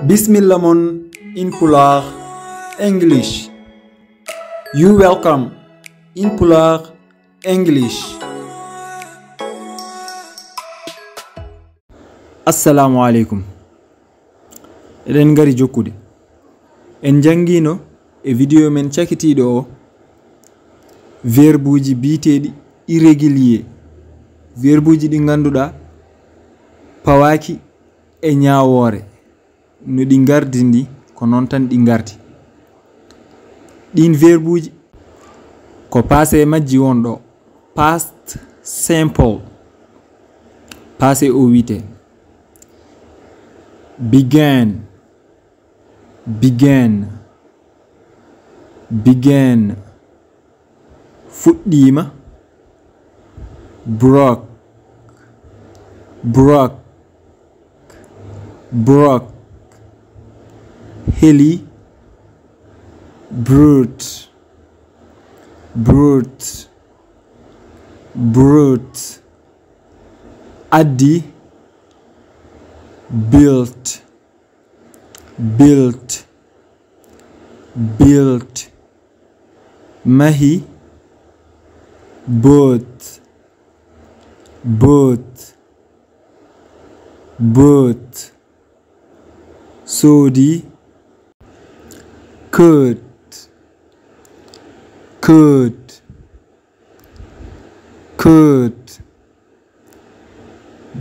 Bismillah mon in Pulaar English. You welcome in Pulaar English. Assalamu alaikum. Eɗen ngari jokkude. En jangino e video men cakitiɗo o verbe uji biteɗi irrégulier. Verbe uji ɗi ganduɗa pawaki e ñawore no ɗi gardindi ko non tan ɗi gardi. Ɗin verbe uji ko passé majji won ɗo past simple. Passé o wite began, fuɗɗima, broke, heli, brute, addi, built, mahi, boat, sodi, could,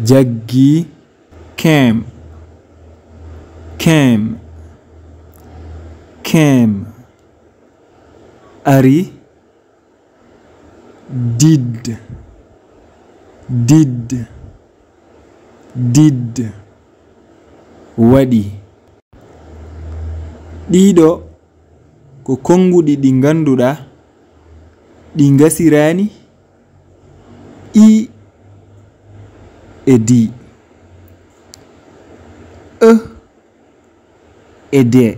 jaggi, came, ari, did, waɗi. Ɗiɗo ko konguɗi ɗi ganduɗa ɗi gasirani i e d. E d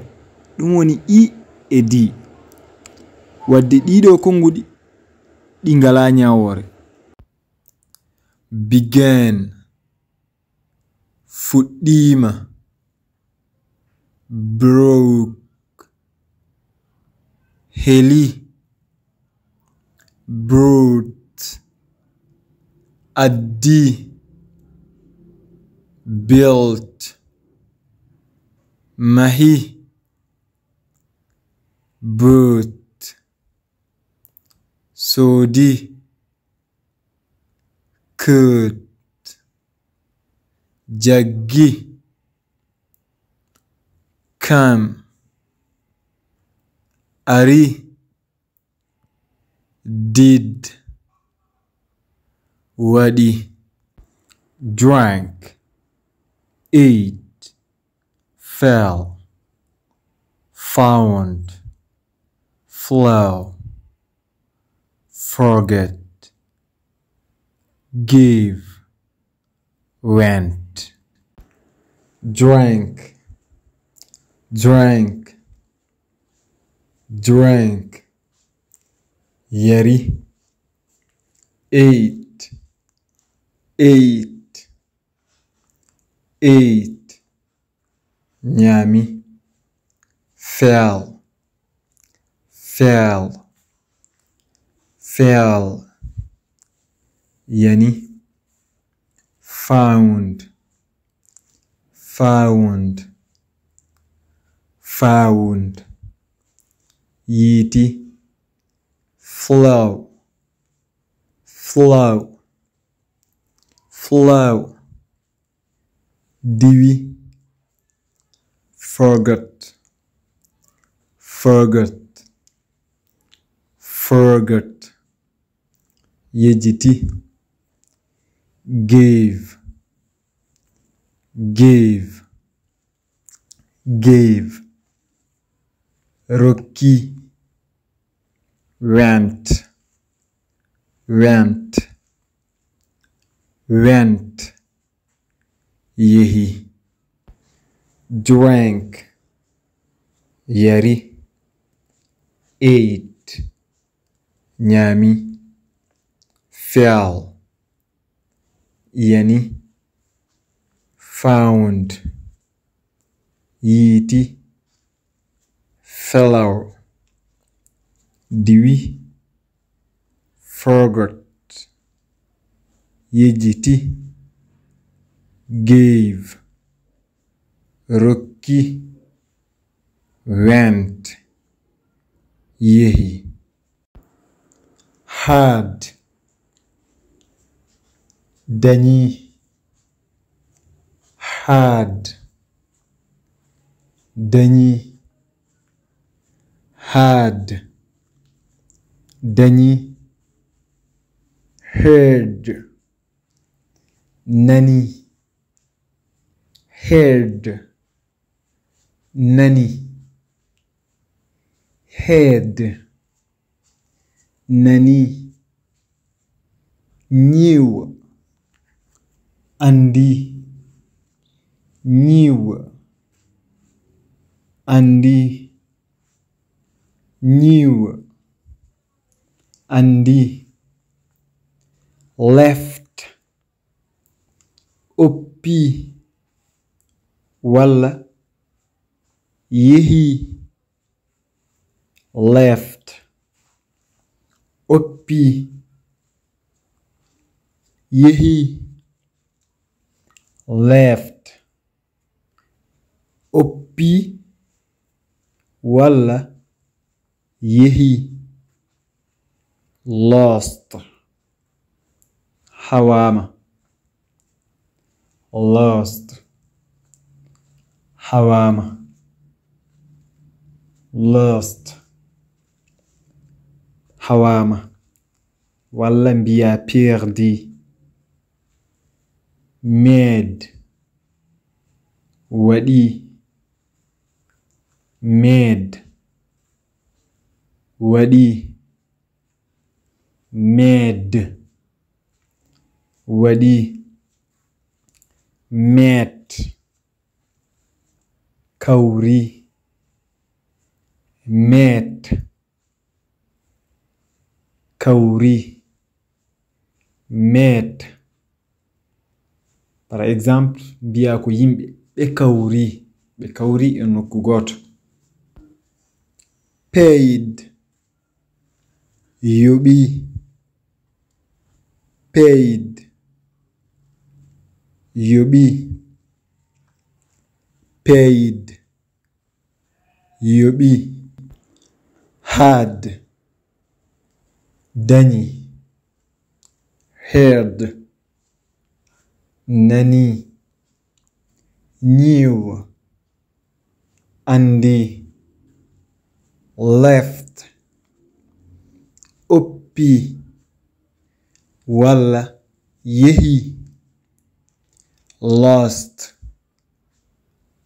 ɗum woni i e d. Wadde ɗiɗo konguɗi ɗi ngala ñawore. Began, fuɗɗima, broke, heli, brute, addi, built, mahi, boat, sodi, could, jaggi, came, ari, did, waɗi. Drank, ate, fell, found, flow, forget, gave, went. Drank, yari, ate, ñami, fell, yani, found, yiti, flow, diwi, forgot, yejiti, gave, rokki, went, yehi. Drank, yari, ate, ñami, fell, yani, found, Yiiti. Fell. Diwi. Forgot. Yejjiti. Gave. Rokki. Went. Yehi. Had. Dañi. Had. Dañi. Had. Dañi. Heard. Nani. Heard. Nani. Head. Nani. Knew. Andi. Knew. Andi. Knew. Andi. Left. Oppi. Walla. Yehi. Left. Oppi. Yehi. Left. Oppi. Walla. Yehi. Lost. Hawama. Lost. Hawama. Lost. Hawama. Walla mbiya perdi. Made. Wadi. Made. Wadi. Made. Wadi. Met. Kauri. Met. Kauri. Met. Par exemple, biya ko yimbe be kauri. Be kauri e nokku goto. Paid. Yobi. Paid. Yobi. Paid. Yobi. Had. Dani. Heard. Nani. Knew. Andi. Left. Oppi. Walla. Yehi. Lost.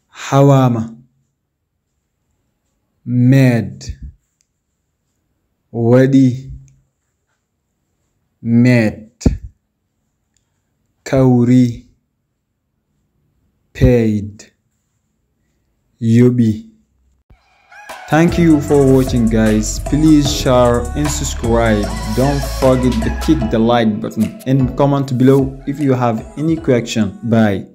Hawama. Made. Wadi. Met. Kauri. Paid. Yobi. Thank you for watching, guys. Please share and subscribe. Don't forget to click the like button and comment below if you have any question. Bye.